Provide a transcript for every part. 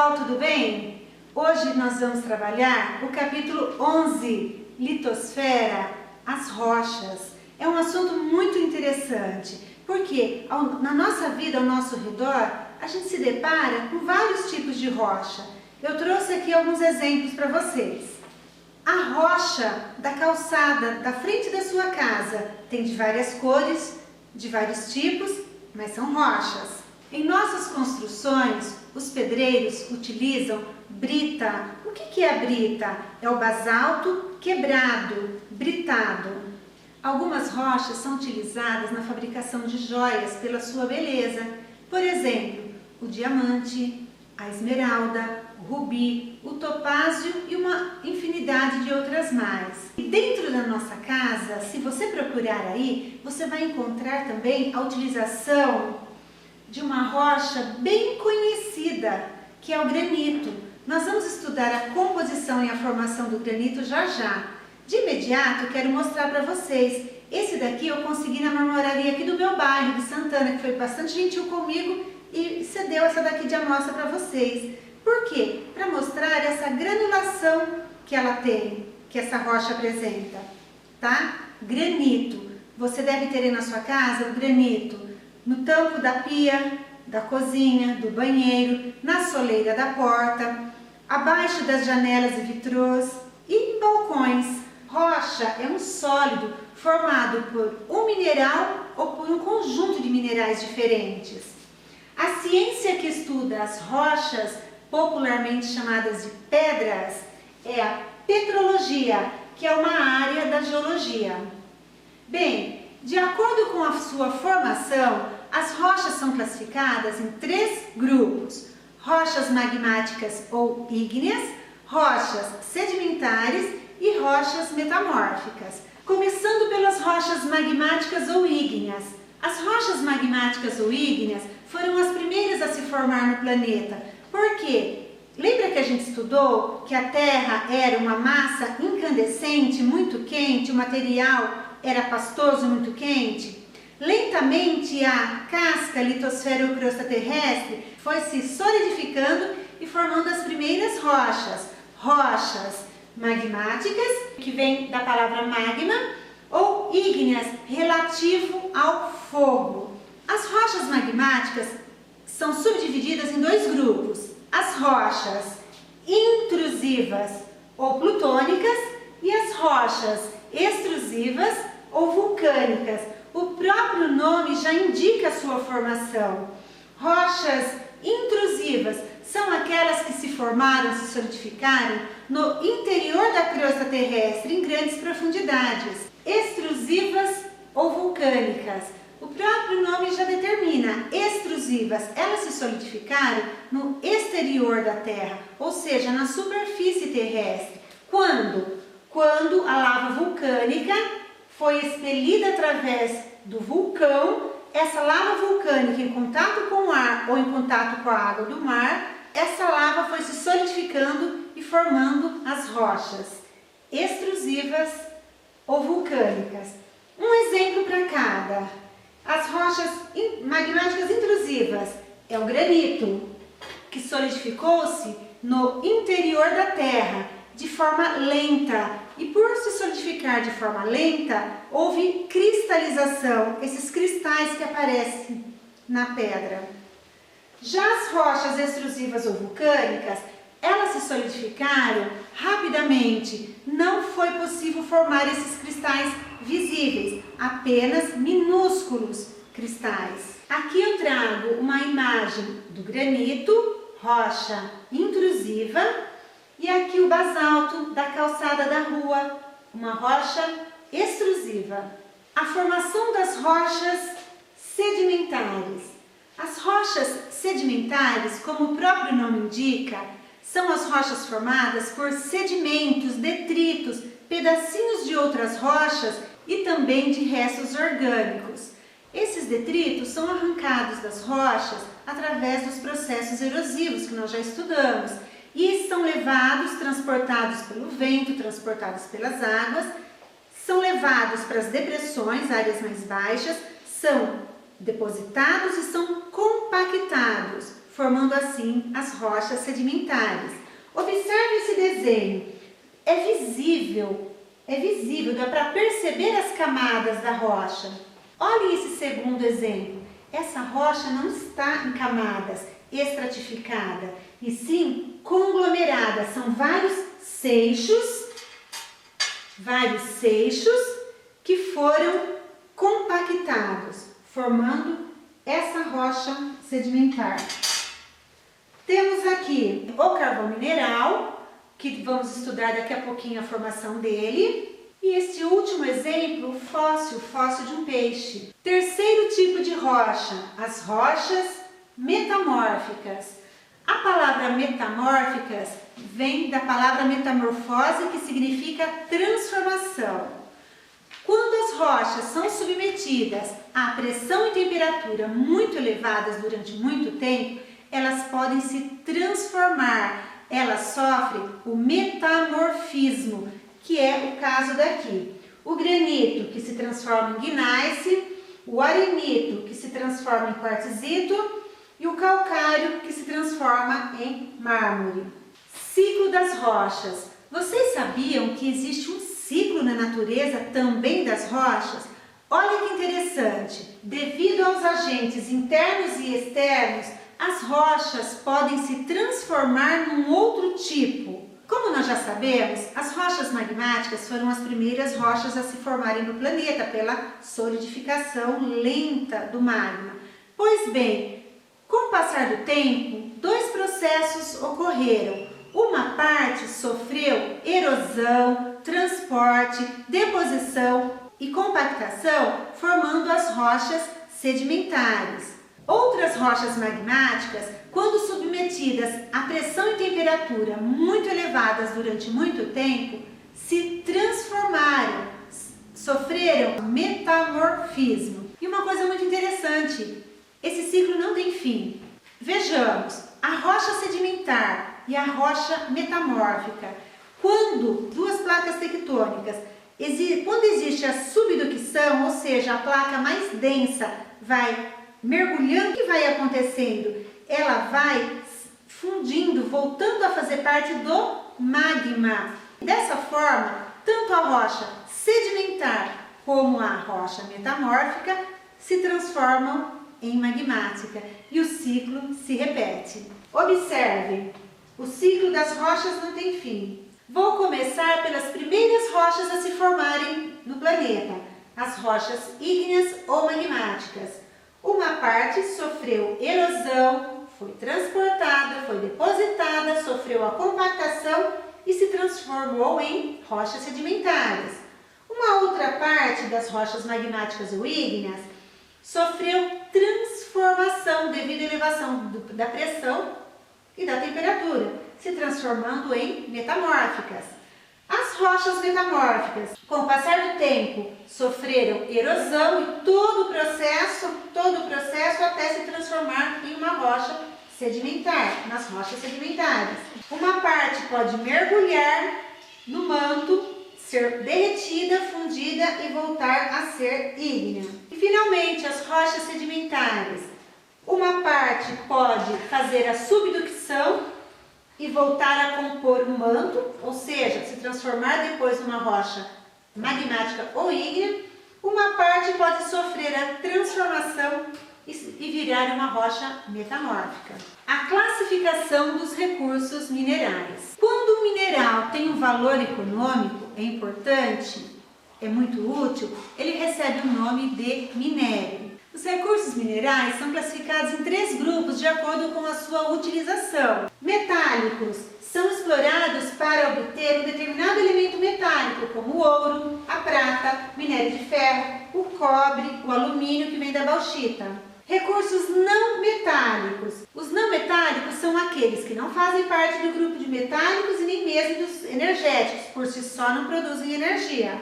pessoal, tudo bem? Hoje nós vamos trabalhar o capítulo 11, Litosfera, as rochas. É um assunto muito interessante, porque na nossa vida, ao nosso redor, a gente se depara com vários tipos de rocha. Eu trouxe aqui alguns exemplos para vocês. A rocha da calçada da frente da sua casa tem de várias cores, de vários tipos, mas são rochas. Em nossas construções, os pedreiros utilizam brita. O que é a brita? É o basalto quebrado, britado. Algumas rochas são utilizadas na fabricação de joias pela sua beleza. Por exemplo, o diamante, a esmeralda, o rubi, o topázio e uma infinidade de outras mais. E dentro da nossa casa, se você procurar aí, você vai encontrar também a utilização de uma rocha bem conhecida, que é o granito. Nós vamos estudar a composição e a formação do granito já já. De imediato, eu quero mostrar para vocês. Esse daqui eu consegui na marmoraria aqui do meu bairro, de Santana, que foi bastante gentil comigo e cedeu essa daqui de amostra para vocês. Por quê? Para mostrar essa granulação que ela tem, que essa rocha apresenta, tá? Granito. Você deve ter aí na sua casa o granito no tampo da pia, da cozinha, do banheiro, na soleira da porta, abaixo das janelas e vitrôs e em balcões. Rocha é um sólido formado por um mineral ou por um conjunto de minerais diferentes. A ciência que estuda as rochas, popularmente chamadas de pedras, é a petrologia, que é uma área da geologia. Bem, de acordo com a sua formação, as rochas são classificadas em 3 grupos: rochas magmáticas ou ígneas, rochas sedimentares e rochas metamórficas. Começando pelas rochas magmáticas ou ígneas. As rochas magmáticas ou ígneas foram as primeiras a se formar no planeta. Por quê? Lembra que a gente estudou que a Terra era uma massa incandescente, muito quente, o material era pastoso, muito quente? Lentamente a casca, litosfera ou crosta terrestre foi se solidificando e formando as primeiras rochas. Rochas magmáticas, que vem da palavra magma, ou ígneas, relativo ao fogo. As rochas magmáticas são subdivididas em 2 grupos: as rochas intrusivas ou plutônicas e as rochas extrusivas ou vulcânicas. O próprio nome já indica a sua formação. Rochas intrusivas são aquelas que se formaram, se solidificaram no interior da crosta terrestre em grandes profundidades. Extrusivas ou vulcânicas. O próprio nome já determina. Extrusivas, elas se solidificaram no exterior da Terra, ou seja, na superfície terrestre. Quando? Quando a lava vulcânica foi expelida através do vulcão. Essa lava vulcânica em contato com o ar ou em contato com a água do mar, essa lava foi se solidificando e formando as rochas extrusivas ou vulcânicas. Um exemplo para cada. As rochas magmáticas intrusivas é o granito, que solidificou-se no interior da Terra de forma lenta. E por se solidificar de forma lenta, houve cristalização, esses cristais que aparecem na pedra. Já as rochas extrusivas ou vulcânicas, elas se solidificaram rapidamente. Não foi possível formar esses cristais visíveis, apenas minúsculos cristais. Aqui eu trago uma imagem do granito, rocha intrusiva, e aqui o basalto da calçada da rua, uma rocha extrusiva. A formação das rochas sedimentares. As rochas sedimentares, como o próprio nome indica, são as rochas formadas por sedimentos, detritos, pedacinhos de outras rochas e também de restos orgânicos. Esses detritos são arrancados das rochas através dos processos erosivos que nós já estudamos. E são levados, transportados pelo vento, transportados pelas águas, são levados para as depressões, áreas mais baixas, são depositados e são compactados, formando assim as rochas sedimentares. Observe esse desenho. É visível, dá para perceber as camadas da rocha. Olhem esse segundo exemplo. Essa rocha não está em camadas estratificadas, e sim conglomeradas. São vários seixos que foram compactados, formando essa rocha sedimentar. Temos aqui o carvão mineral, que vamos estudar daqui a pouquinho a formação dele. E este último exemplo, o fóssil de um peixe. Terceiro tipo de rocha, as rochas metamórficas. A palavra metamórficas vem da palavra metamorfose, que significa transformação. Quando as rochas são submetidas a pressão e temperatura muito elevadas durante muito tempo, elas podem se transformar, elas sofrem o metamorfismo, que é o caso daqui. O granito, que se transforma em gneiss, o arenito, que se transforma em quartzito, e o calcário, que se transforma em mármore. Ciclo das rochas. Vocês sabiam que existe um ciclo na natureza também das rochas? Olha que interessante. Devido aos agentes internos e externos, as rochas podem se transformar num outro tipo. Como nós já sabemos, as rochas magmáticas foram as primeiras rochas a se formarem no planeta pela solidificação lenta do magma. Pois bem, com o passar do tempo, dois processos ocorreram. Uma parte sofreu erosão, transporte, deposição e compactação, formando as rochas sedimentares. Outras rochas magmáticas, quando submetidas a pressão e temperatura muito elevadas durante muito tempo, se transformaram, sofreram metamorfismo. E uma coisa muito interessante, esse ciclo não tem fim. Vejamos, a rocha sedimentar e a rocha metamórfica. Quando duas placas tectônicas, quando existe a subducção, ou seja, a placa mais densa vai mergulhando, o que vai acontecendo? Ela vai fundindo, voltando a fazer parte do magma. Dessa forma, tanto a rocha sedimentar como a rocha metamórfica se transformam em magmática e o ciclo se repete. Observe, o ciclo das rochas não tem fim. Vou começar pelas primeiras rochas a se formarem no planeta, as rochas ígneas ou magmáticas. Uma parte sofreu erosão, foi transportada, foi depositada, sofreu a compactação e se transformou em rochas sedimentares. Uma outra parte das rochas magmáticas ou ígneas sofreu transformação devido à elevação da pressão e da temperatura, se transformando em metamórficas. As rochas metamórficas, com o passar do tempo, sofreram erosão e todo o processo até se transformar em uma rocha sedimentar, nas rochas sedimentares. Uma parte pode mergulhar no manto, ser derretida, fundida e voltar a ser ígnea. E finalmente, as rochas sedimentares. Uma parte pode fazer a subducção e voltar a compor o manto, ou seja, se transformar depois numa rocha magmática ou ígnea. Uma parte pode sofrer a transformação e virar uma rocha metamórfica. A classificação dos recursos minerais. Quando um mineral tem um valor econômico, é importante, é muito útil, ele recebe o nome de minério. Os recursos minerais são classificados em 3 grupos de acordo com a sua utilização. Metálicos são explorados para obter um determinado elemento metálico, como o ouro, a prata, o minério de ferro, o cobre, o alumínio que vem da bauxita. Recursos não metálicos. Os não metálicos são aqueles que não fazem parte do grupo de metálicos e nem mesmo dos energéticos, por si só não produzem energia.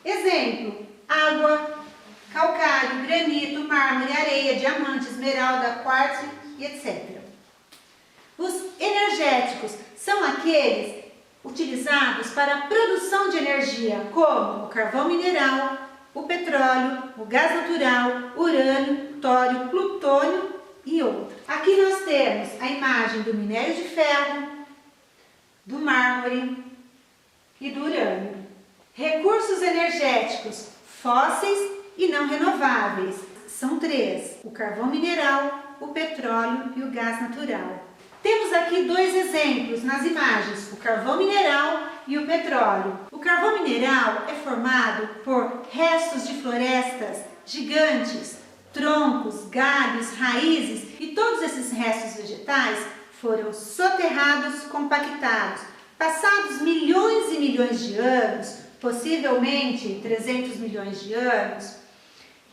Exemplo, água, calcário, granito, mármore, areia, diamante, esmeralda, quartzo e etc. Os energéticos são aqueles utilizados para a produção de energia, como o carvão mineral, o petróleo, o gás natural, urânio, tório, plutônio e outros. A Aqui nós temos a imagem do minério de ferro, do mármore e do urânio. Recursos energéticos fósseis e não renováveis. São 3, o carvão mineral, o petróleo e o gás natural. Temos aqui 2 exemplos nas imagens, o carvão mineral e o petróleo. O carvão mineral é formado por restos de florestas gigantes, troncos, galhos, raízes, e todos esses restos vegetais foram soterrados, compactados. Passados milhões e milhões de anos, possivelmente 300 milhões de anos,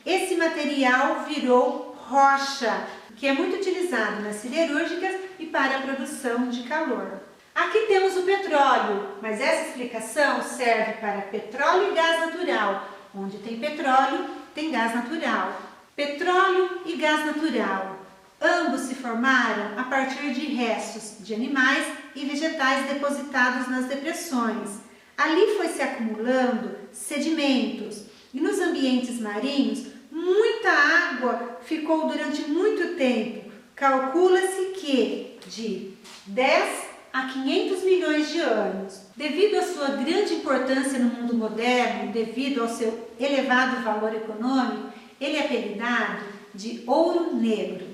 esse material virou rocha, que é muito utilizado nas siderúrgicas e para a produção de calor. Aqui temos o petróleo, mas essa explicação serve para petróleo e gás natural. Onde tem petróleo, tem gás natural. Petróleo e gás natural. Ambos se formaram a partir de restos de animais e vegetais depositados nas depressões. Ali foi se acumulando sedimentos e nos ambientes marinhos muita água ficou durante muito tempo. Calcula-se que de 10 a 500 milhões de anos. Devido à sua grande importância no mundo moderno, devido ao seu elevado valor econômico, ele é apelidado de ouro negro.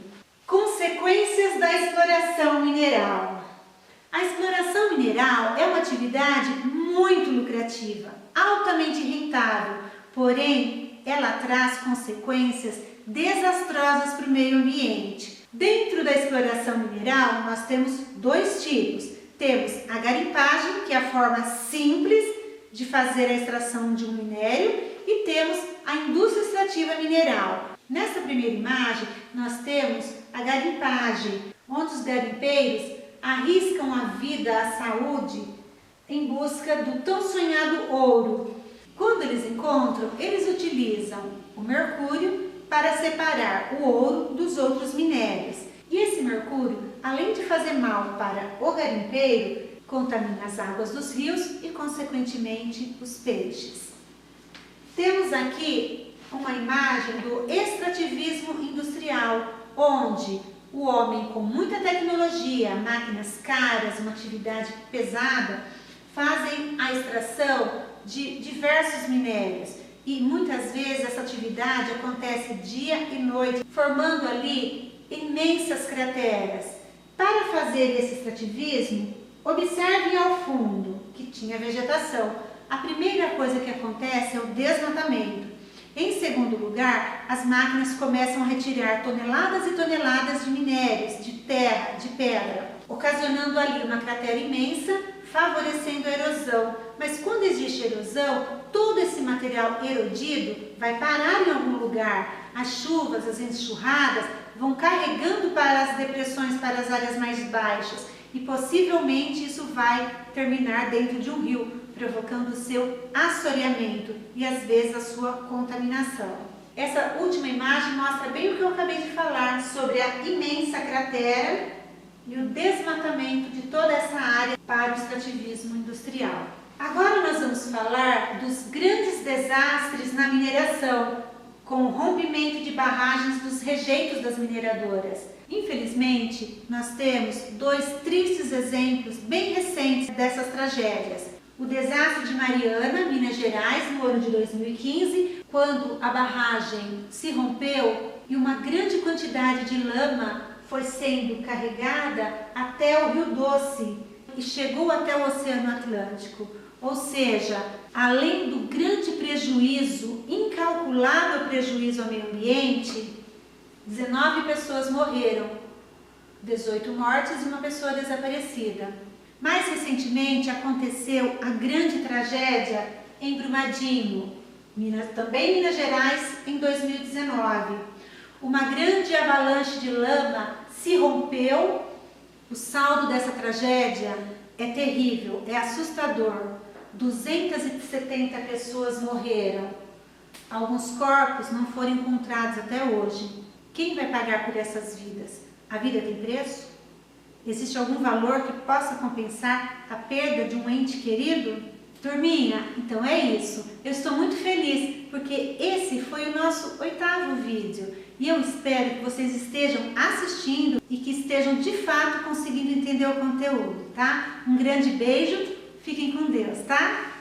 Consequências da exploração mineral. A exploração mineral é uma atividade muito lucrativa, altamente rentável, porém ela traz consequências desastrosas para o meio ambiente. Dentro da exploração mineral nós temos 2 tipos. Temos a garimpagem, que é a forma simples de fazer a extração de um minério, e temos a indústria extrativa mineral. Nessa primeira imagem nós temos a garimpagem, onde os garimpeiros arriscam a vida, a saúde, em busca do tão sonhado ouro. Quando eles encontram, eles utilizam o mercúrio para separar o ouro dos outros minérios. E esse mercúrio, além de fazer mal para o garimpeiro, contamina as águas dos rios e, consequentemente, os peixes. Temos aqui uma imagem do extrativismo industrial, onde o homem com muita tecnologia, máquinas caras, uma atividade pesada, fazem a extração de diversos minérios. E muitas vezes essa atividade acontece dia e noite, formando ali imensas crateras. Para fazer esse extrativismo, observem ao fundo que tinha vegetação. A primeira coisa que acontece é o desmatamento. Em segundo lugar, as máquinas começam a retirar toneladas e toneladas de minérios, de terra, de pedra, ocasionando ali uma cratera imensa, favorecendo a erosão. Mas quando existe erosão, todo esse material erodido vai parar em algum lugar. As chuvas, as enxurradas vão carregando para as depressões, para as áreas mais baixas, e possivelmente isso vai terminar dentro de um rio, provocando o seu assoreamento e às vezes a sua contaminação. Essa última imagem mostra bem o que eu acabei de falar sobre a imensa cratera e o desmatamento de toda essa área para o extrativismo industrial. Agora nós vamos falar dos grandes desastres na mineração, com o rompimento de barragens dos rejeitos das mineradoras. Infelizmente, nós temos 2 tristes exemplos bem recentes dessas tragédias. O desastre de Mariana, Minas Gerais, no ano de 2015, quando a barragem se rompeu e uma grande quantidade de lama foi sendo carregada até o Rio Doce e chegou até o Oceano Atlântico. Ou seja, além do grande prejuízo, incalculável prejuízo ao meio ambiente, 19 pessoas morreram, 18 mortes e uma pessoa desaparecida. Mais recentemente aconteceu a grande tragédia em Brumadinho, também em Minas Gerais, em 2019. Uma grande avalanche de lama se rompeu. O saldo dessa tragédia é terrível, é assustador. 270 pessoas morreram. Alguns corpos não foram encontrados até hoje. Quem vai pagar por essas vidas? A vida tem preço? Existe algum valor que possa compensar a perda de um ente querido? Turminha, então é isso. Eu estou muito feliz porque esse foi o nosso 8º vídeo. E eu espero que vocês estejam assistindo e que estejam de fato conseguindo entender o conteúdo, tá? Um grande beijo, fiquem com Deus, tá?